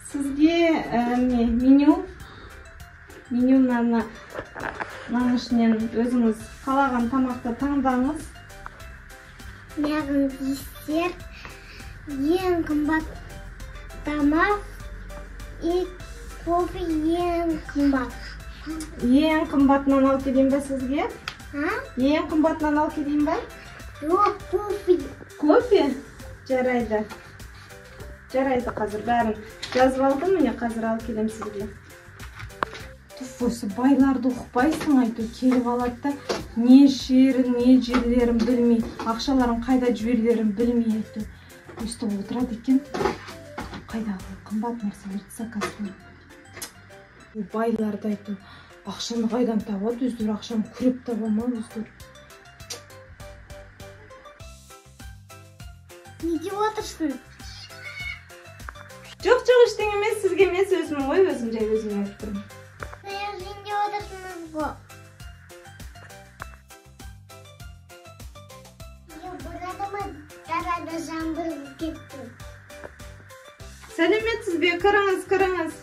Сізге меню мынаның ішінен өзіңіз қалаған тамақты таңдаңыз. Маған десерт, ең қымбат тамақ, кофе ең қымбат. Ең қымбатынан алып келейін ба сізге? Ең қымбатынан алып келейін ба? Жоқ, кофе. Кофе? Жарайды. Жарайды, қазір бәрін жазып алдым, міне қазір алып келем сізге. Осы байларды ұқпайсың айту, келіп алады да, не жерін, не жерлерін білмей, ақшаларын қайда жіберлерін білмей айту. Өстіп отырады екен. Қайдағы қымбат нәрселерді заказ қылып. Байларды айту, ақшаны қайдан табады, өздері ақшаны күреп таба ма өздері. Не деп отырсың? Жоқ, ештеңе емес, сізге емес, өзім ғой, өзім жай өзім айтып тұрмын. Сәлеметсіз бе? Қараңыз, қараңыз.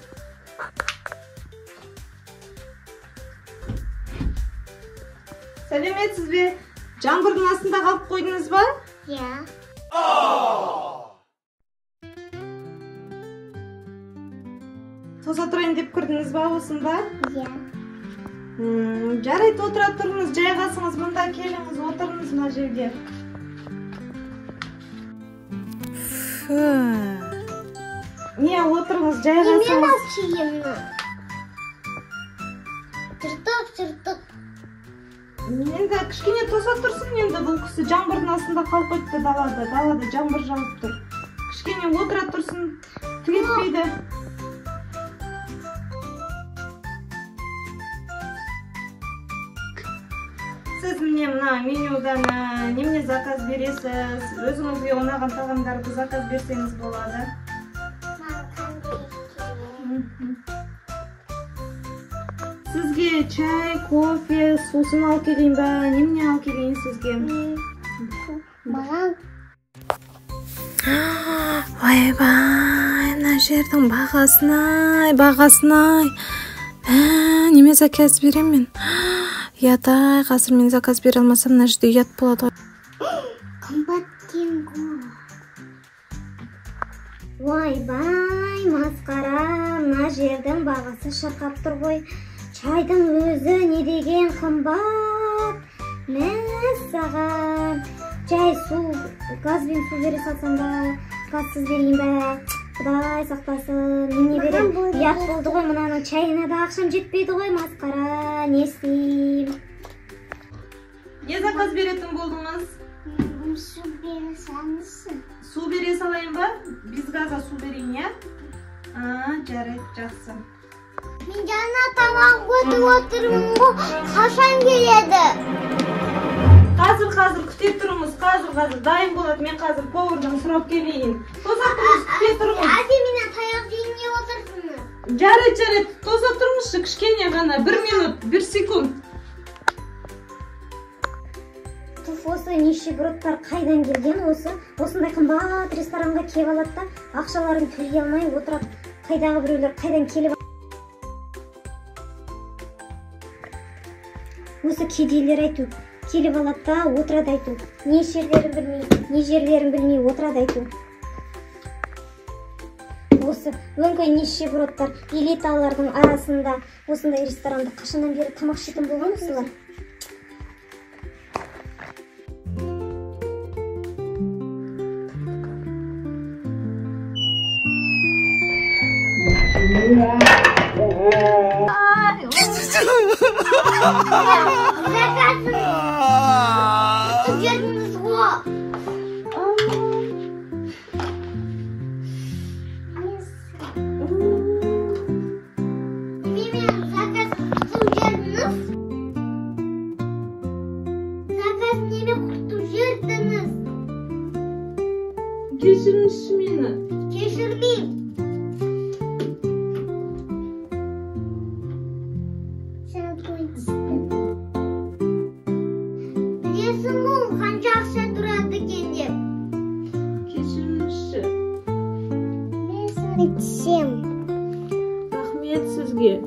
Сәлеметсіз бе? Жаңбырдың астында қалып қойдыңыз ба? Иә. Тоса тұрайын деп кірдіңіз ба осында? Иә. Жарайды, отыра тұрыңыз, жайғасыңыз, мұнда келіңіз, отырыңыз мына жерге. Не, отырыңыз, жайғасыңыз. Немен алшиымны? Жыртық. Енді кішкене тоса тұрсын, енді бұл кісі жаңбырдың астында қалып қойды далада жаңбыр жауып тұр. Кішкене отыра тұрсын, түгетпейді. Сіз міне мына менюдан немене заказ бересіз, өзіңізге ұнаған тағамдарды заказ берсеңіз болады. Сізге чай, кофе, сусын алып келейін ба, немене алып келейін сізге? Маған. Ойбай, мына жердің бағасын-ай. Неме заказ берем мен? Ятай, қазір мен заказ бере алмасам, мына жерде ұят болады ғой. Қымбат кенгі. Ойбай, масқара, мына жердің бағасы шырқап тұр ғой. Чайдың өзі не деген қымбат. Мәссаған. Жай су, газбен су бере салсам да, газсыз берейін ба. Құдай сақтасын, не берем? Ұят болды ғой, мынаның чайына да ақшам жетпейді ғой, масқара, не істеймін? Не заказ беретін болдыңыз? Су бере салыңызшы. Су бере салайын ба? Без газа су берейін, я? Жарайды, жақсы. Мен жаңа тамақ өтіп отырмын ғой, қашан келеді? Қазір күте тұрыңыз, қазір дайын болады, мен қазір повардан сұрап келейін. Тоса тұрыңыз, күте тұрыңыз. Әде менен таяқ жейін не отырсыңыз? Жарайды, тоса тұрыңызшы, кішкене ғана, 1 минут, 1 секунд. Осы нищебродтар қайдан келген осы? Осындай қымбат ресторанға келіп алады да, ақшаларын төлей алмай отырады. Қайдағы біреулер қайдан келіп осы кедейлер айту, келіп алады да, отырады айту. Не жерлерін білмей отырады айту. Осы өңкей нищебродтар элиталардың арасында осындай ресторанда қашаннан бері тамақ ішетін болған осылар. Кешіріңізші мені. Кешірмеймін. Сен қойдың. Білесің ғой, қанша Мен ичсем. Рахмет сізге.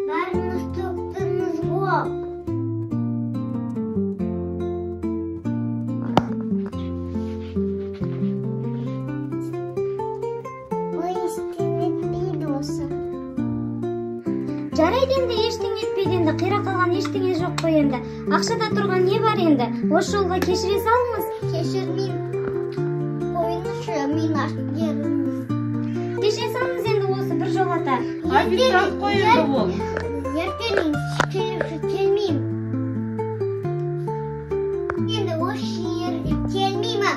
Барыңыз тоқтыңыз ғой. Ой, ештеңе етпейді осы. Жарайды енді, ештеңе етпейді енді. Қира қалған ештеңе жоқ қой енді. Ақшада тұрған не бар енді? Осы жолға кешіре салыңыз. Кешірмеймін. Қойыңызшы, мен ашып беріңіз. Кешіре салыңыз енді осы бір жолата. Официант қой енді ол. Ертең келмеймін. Енді осы жерге келмеймін.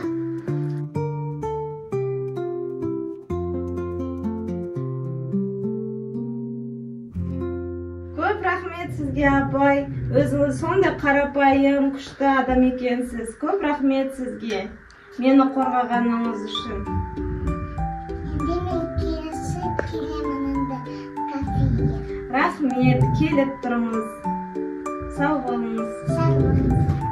Көп рахмет сізге, апай. Өзіңіз сондай қарапайым, күшті адам екенсіз. Көп рахмет сізге. Мені қорғағаныңыз үшін. Мен келемін енді кафеге. Рахмет, келіп тұрыңыз. Сау болыңыз. Сау болыңыз.